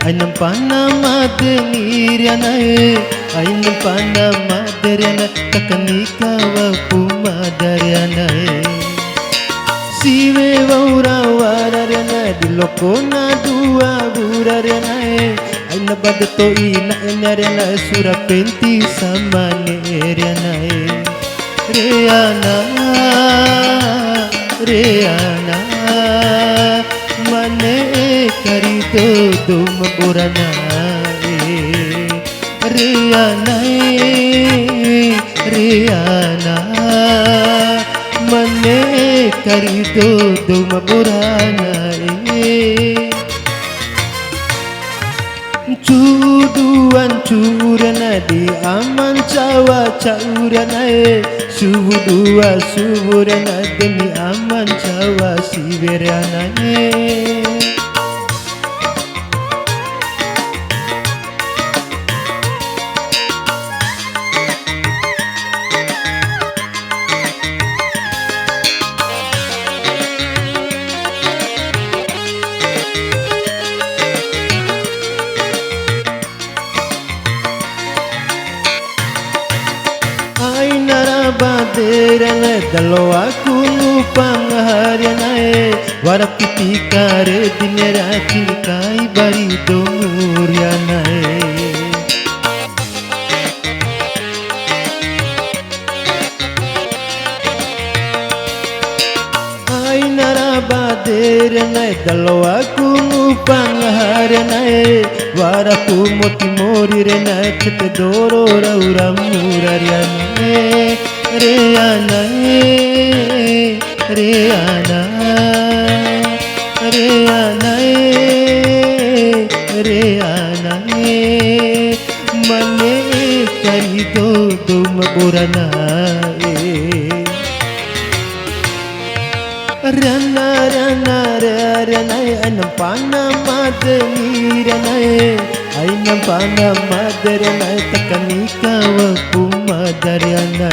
ainam panamadeniryana ainam panamaderyana takanikawa pumadaryana sive vaurawararana dilokona dua buraryana aina badato ina enaryana surapenti samaneryana Reyana Reyana mane karido dum burana Reyana Reyana mane karido dum burana Cuduan curana di aman cawa caurana Subudua suburana demi aman cawa siverana Baderana dalo aku lupang haryana warapiti kare dinera kai bari domuryana ai nara baderana dalo aku lupang haryana warapu moti morirena chete doro raura muraryana Reyana Reyana Reyana Reyana mane karido dum burana Rana rana rana anam panamadeniryana ainam panamadryana takanikawa pumadaryana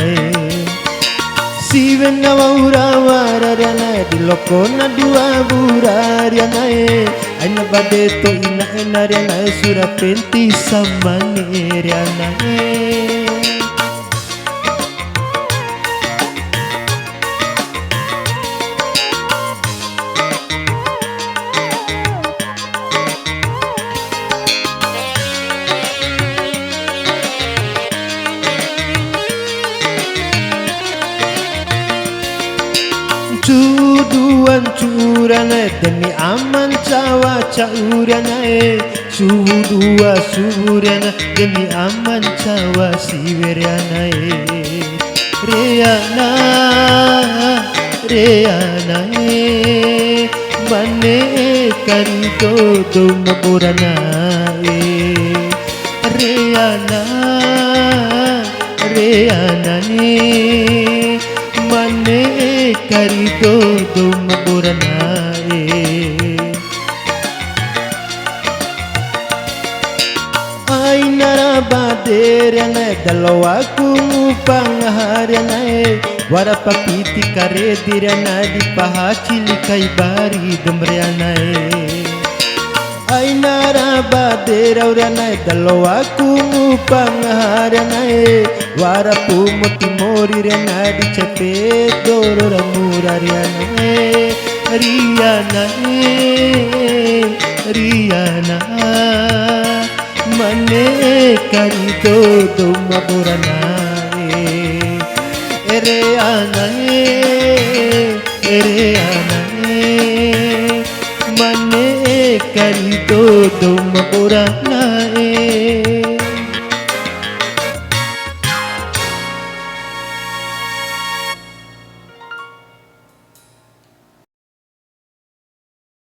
Siven vaurawararana dilokona dua buraryana aina badeto ina enaryana surapenti samaneryana Cuduan curana demi aman cawa caurana Subudua suburana demi aman cawa siveryana Reyana Reyana mane karido dum burana Reyana Reyana mane karido dum burana ai nara baderana dalo aku ngupang haryana warapapiti kare dirana di pahacili kai bari domryana ai nara baderaurana dalo aku ngupang haryana warapu moti morirana di cepe doro ramuraryana Riyana Riyana mane karido dum burana Reyana Reyana mane karido dum burana